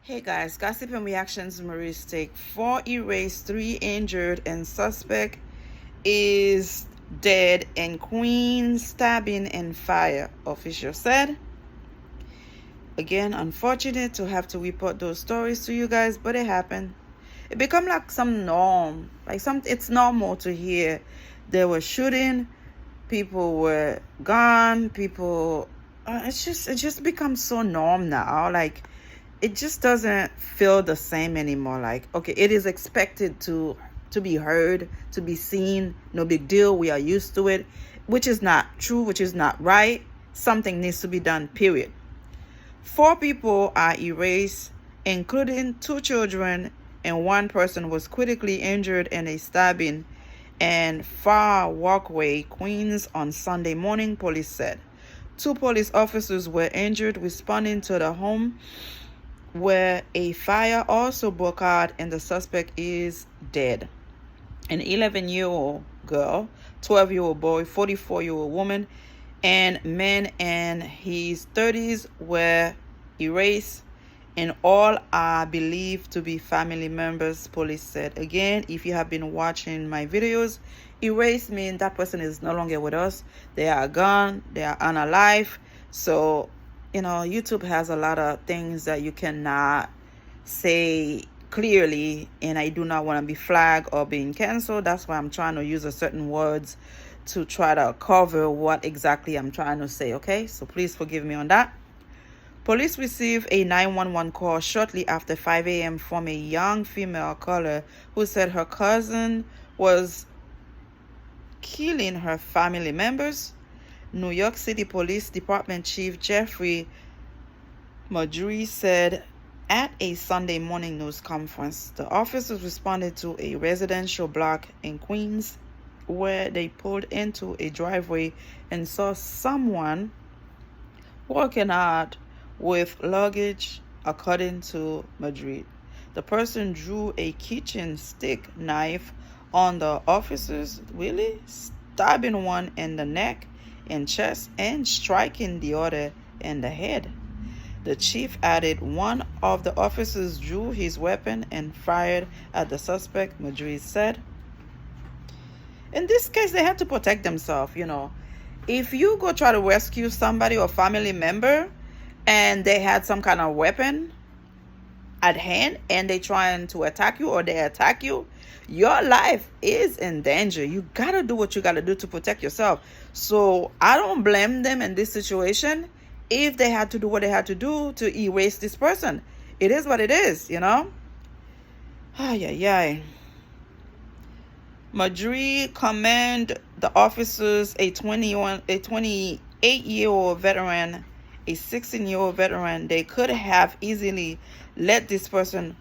Hey guys, gossip and reactions. Marie's take: 4 erased, 3 injured, and suspect is dead in Queen stabbing and fire, official said. Again, unfortunate to have to report those stories to you guys, but it happened. It become like some norm, it's normal to hear there was shooting, people were gone, people. It just becomes so norm now. Like, it just doesn't feel the same anymore. Like, okay, it is expected to be heard, to be seen. No big deal. We are used to it, which is not true, which is not right. Something needs to be done, period. 4 people are erased, including 2 children, and 1 person was critically injured in a stabbing in Far Walkway, Queens on Sunday morning, police said. 2 police officers were injured responding to the home where a fire also broke out, and the suspect is dead. An 11-year-old girl, 12-year-old boy, 44-year-old woman, and men in his 30s were erased, and all are believed to be family members, police said. Again, if you have been watching my videos, erased means that person is no longer with us. They are gone, they are unalive. So, YouTube has a lot of things that you cannot say clearly, and I do not want to be flagged or being canceled. That's why I'm trying to use a certain words to try to cover what exactly I'm trying to say, okay? So please forgive me on that. Police received a 911 call shortly after 5 a.m. from a young female caller who said her cousin was killing her family members. New York City Police Department Chief Jeffrey Marjorie said at a Sunday morning news conference the officers responded to a residential block in Queens where they pulled into a driveway and saw someone walking out with luggage, according to Madrid. The person drew a kitchen stick knife on the officers, really stabbing one in the neck and chest and striking the other in the head. The chief added one of the officers drew his weapon and fired at the suspect, Madrid said. In this case, they have to protect themselves. If you go try to rescue somebody or family member and they had some kind of weapon at hand and they trying to attack you or they attack you, your life is in danger. You gotta do what you gotta do to protect yourself. So I don't blame them in this situation if they had to do what they had to do to erase this person. It is what it is. Ay, ay, ay. Madrid commended the officers, a 28-year-old veteran, a 16-year-old veteran. They could have easily let this person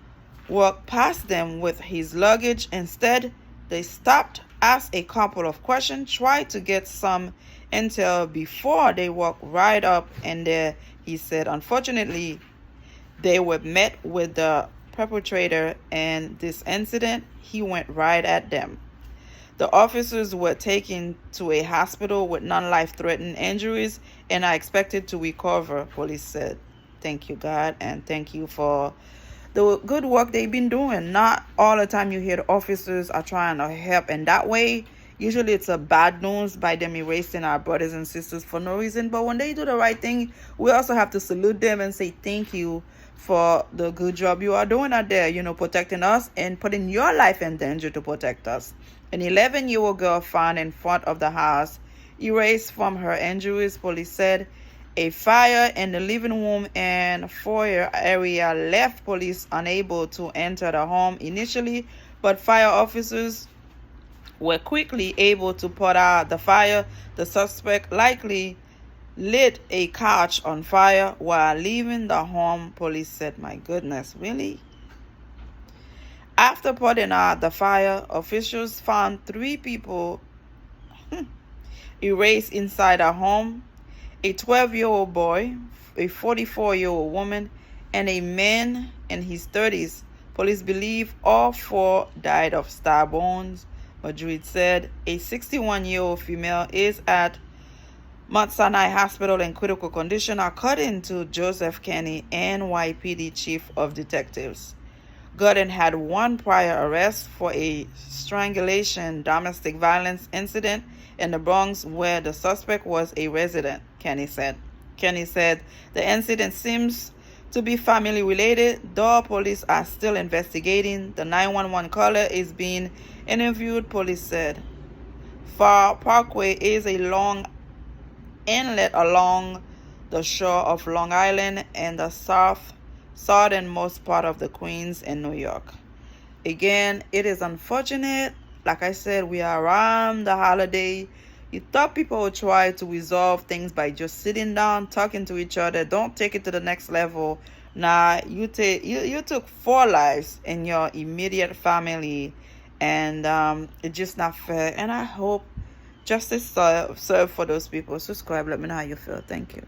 walk past them with his luggage. Instead, they stopped, asked a couple of questions, tried to get some intel before they walked right up in there, he said. Unfortunately, they were met with the perpetrator in this incident. He went right at them. The officers were taken to a hospital with non-life-threatening injuries and are expected to recover, police said. Thank you, God, and thank you for the good work they've been doing. Not all the time you hear the officers are trying to help in that way. Usually it's a bad news by them erasing our brothers and sisters for no reason. But when they do the right thing, we also have to salute them and say thank you for the good job you are doing out there, protecting us and putting your life in danger to protect us. An 11-year-old girl found in front of the house, erased from her injuries, police said. A fire in the living room and foyer area left police unable to enter the home initially, but fire officers were quickly able to put out the fire. The suspect likely lit a couch on fire while leaving the home, police said. My goodness, really? After putting out the fire, officials found 3 people erased inside a home: a 12-year-old boy, a 44-year-old woman, and a man in his 30s. Police believe all 4 died of stab wounds, Madrid said. A 61-year-old female is at Mount Sinai Hospital in critical condition, according to Joseph Kenny, NYPD Chief of Detectives. Gordon had one prior arrest for a strangulation domestic violence incident in the Bronx where the suspect was a resident, Kenny said. Kenny said the incident seems to be family related, though police are still investigating. The 911 caller is being interviewed, police said. Far Parkway is a long inlet along the shore of Long Island and the southernmost part of the Queens in New York. Again, it is unfortunate. Like I said, we are around the holiday. You thought people would try to resolve things by just sitting down, talking to each other. Don't take it to the next level. Nah, you took 4 lives in your immediate family, and it's just not fair. And I hope justice serve for those people. Subscribe. Let me know how you feel. Thank you.